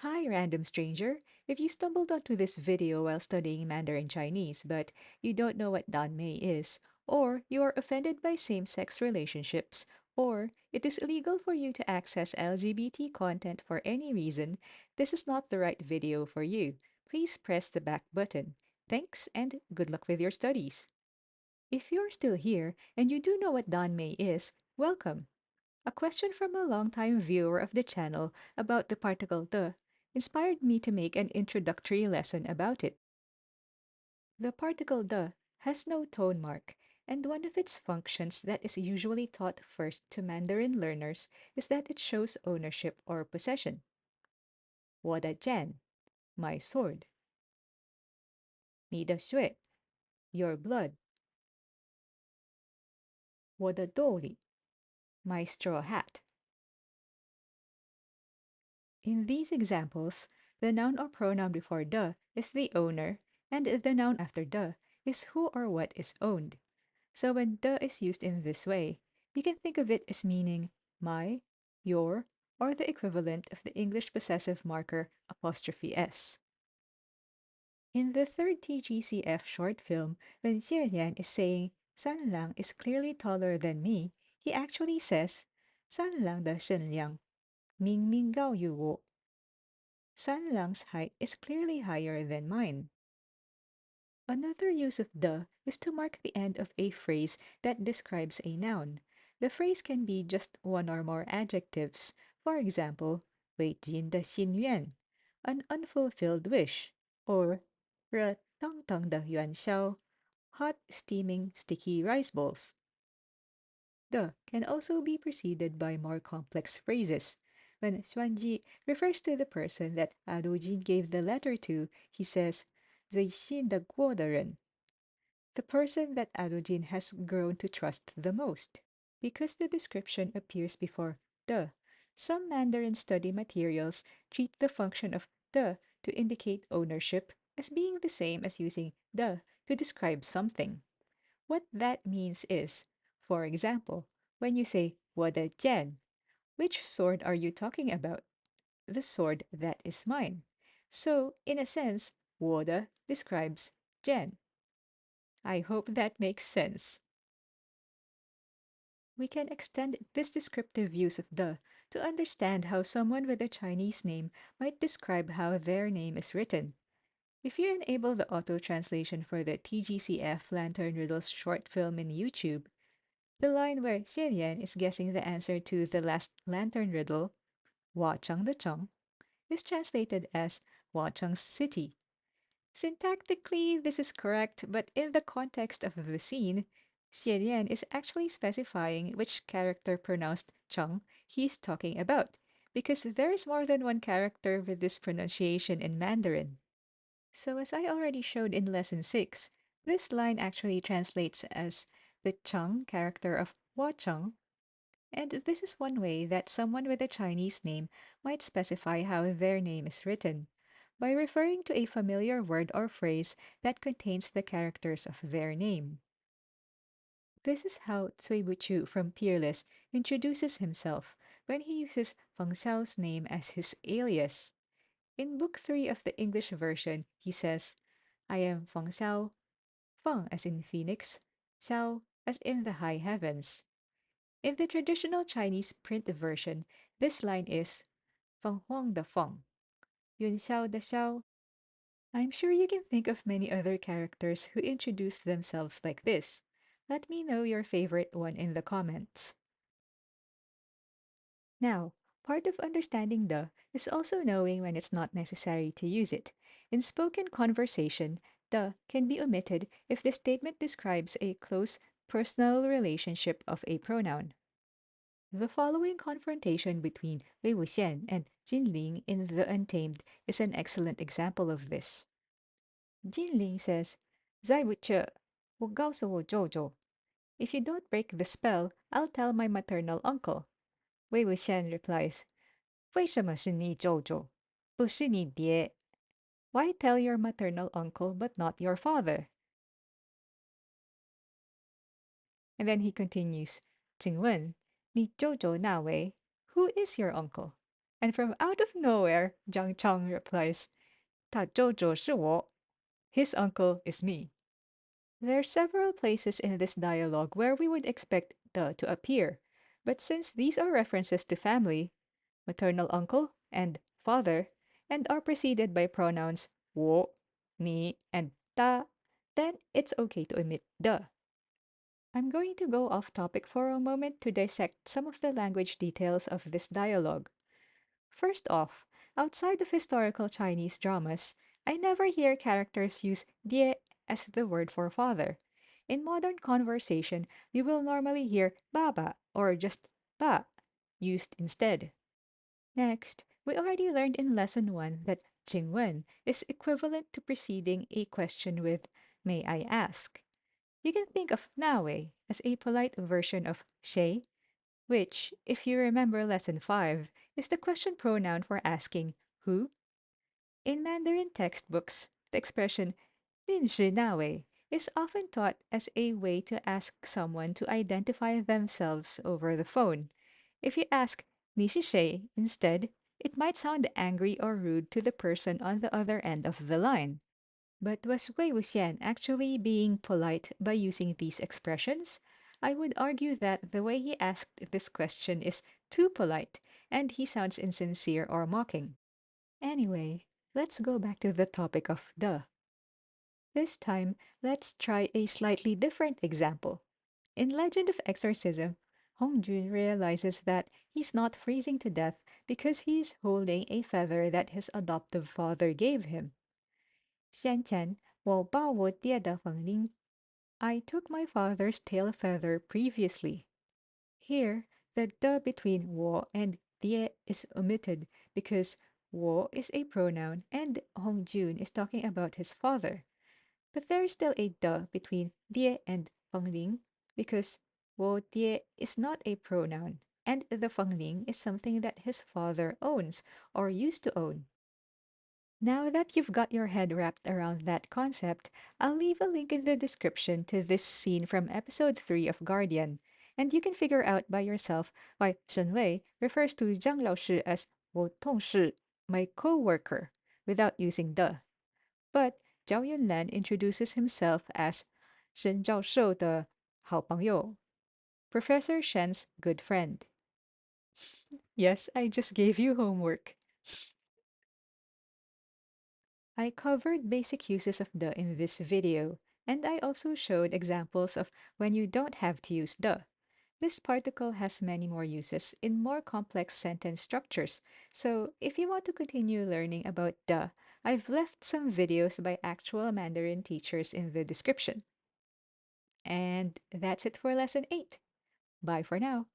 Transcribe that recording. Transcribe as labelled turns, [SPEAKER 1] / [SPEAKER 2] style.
[SPEAKER 1] Hi, random stranger. If you stumbled onto this video while studying Mandarin Chinese, but you don't know what Danmei is, or you are offended by same sex relationships, or it is illegal for you to access LGBT content for any reason, this is not the right video for you. Please press the back button. Thanks, and good luck with your studies. If you're still here and you do know what Danmei is, welcome. A question from a longtime viewer of the channel about the particle the inspired me to make an introductory lesson about it. The particle the has no tone mark, and one of its functions that is usually taught first to Mandarin learners is that it shows ownership or possession. 我的剑, my sword. 你的血, your blood. 我的斗笠, my straw hat. In these examples, the noun or pronoun before the is the owner, and the noun after the is who or what is owned. So when the is used in this way, you can think of it as meaning my, your, or the equivalent of the English possessive marker apostrophe s. In the third TGCF short film, when Xie Lian is saying San Lang is clearly taller than me, he actually says 三郎的身量明明高于我. San Lang's height is clearly higher than mine. Another use of the is to mark the end of a phrase that describes a noun. The phrase can be just one or more adjectives. For example, 未尽的心愿, an unfulfilled wish, or 热腾腾的元宵, hot, steaming, sticky rice balls. The can also be preceded by more complex phrases. When Xuanji refers to the person that Jin gave the letter to, he says, 最信得过的人, the person that Jin has grown to trust the most. Because the description appears before the, some Mandarin study materials treat the function of the to indicate ownership as being the same as using the to describe something. What that means is, for example, when you say 我的剑, which sword are you talking about? The sword that is mine. So, in a sense, 我的 describes 剑. I hope that makes sense. We can extend this descriptive use of the to understand how someone with a Chinese name might describe how their name is written. If you enable the auto translation for the TGCF Lantern Riddles short film in YouTube, the line where Xie Lian is guessing the answer to the last lantern riddle, Wa Cheng the Cheng, is translated as Wa Cheng's city. Syntactically, this is correct, but in the context of the scene, Xie Lian is actually specifying which character pronounced Cheng he's talking about, because there is more than one character with this pronunciation in Mandarin. So as I already showed in Lesson 6, this line actually translates as the Cheng character of Hua Cheng, and this is one way that someone with a Chinese name might specify how their name is written, by referring to a familiar word or phrase that contains the characters of their name. This is how Cui Buchu from Peerless introduces himself when he uses Feng Xiao's name as his alias. In Book 3 of the English version, he says, I am Feng Xiao, Feng as in phoenix, Xiao as in the high heavens. In the traditional Chinese print version, this line is Feng Huang de Feng, Yun Xiao de Xiao. I'm sure you can think of many other characters who introduce themselves like this. Let me know your favorite one in the comments. Now, part of understanding the is also knowing when it's not necessary to use it. In spoken conversation, the can be omitted if the statement describes a close personal relationship of a pronoun. The following confrontation between Wei Wuxian and Jin Ling in The Untamed is an excellent example of this. Jin Ling says, 再不撤,我告诉我舅舅. If you don't break the spell, I'll tell my maternal uncle. Wei Wuxian replies, 为什么是你舅舅?不是你爹? Why tell your maternal uncle but not your father? And then he continues, 请问,你舅舅那位? Who is your uncle? And from out of nowhere, Jiang Chang replies, 他舅舅是我. His uncle is me. There are several places in this dialogue where we would expect the to appear, but since these are references to family, maternal uncle, and father, and are preceded by pronouns 我, ni, and ta, then it's okay to omit the. I'm going to go off topic for a moment to dissect some of the language details of this dialogue. First off, outside of historical Chinese dramas, I never hear characters use die as the word for father. In modern conversation, you will normally hear baba or just ba used instead. Next, we already learned in lesson 1 that Jingwen is equivalent to preceding a question with may I ask. You can think of nawe as a polite version of shay, which, if you remember lesson 5, is the question pronoun for asking who. In Mandarin textbooks, the expression 您是 nawe is often taught as a way to ask someone to identify themselves over the phone. If you ask 你是谁 instead, it might sound angry or rude to the person on the other end of the line. But was Wei Wuxian actually being polite by using these expressions? I would argue that the way he asked this question is too polite, and he sounds insincere or mocking. Anyway, let's go back to the topic of the. This time, let's try a slightly different example. In Legend of Exorcism, Hongjun realizes that he's not freezing to death because he's holding a feather that his adoptive father gave him. 先前我把我爹的本领 I took my father's tail feather previously. Here, the de between 我 and 爹 is omitted because 我 is a pronoun and Hongjun is talking about his father. But there is still a de between 爹 and 本领 because 我爹 is not a pronoun and the 本领 is something that his father owns or used to own. Now that you've got your head wrapped around that concept, I'll leave a link in the description to this scene from episode 3 of Guardian, and you can figure out by yourself why Shen Wei refers to Zhang Laoshi as 我同事, my co-worker, without using the. But Zhao Yunlan introduces himself as 沈教授的好朋友, Professor Shen's good friend. Yes, I just gave you homework. I covered basic uses of the in this video, and I also showed examples of when you don't have to use the. This particle has many more uses in more complex sentence structures, so if you want to continue learning about the, I've left some videos by actual Mandarin teachers in the description. And that's it for lesson 8. Bye for now.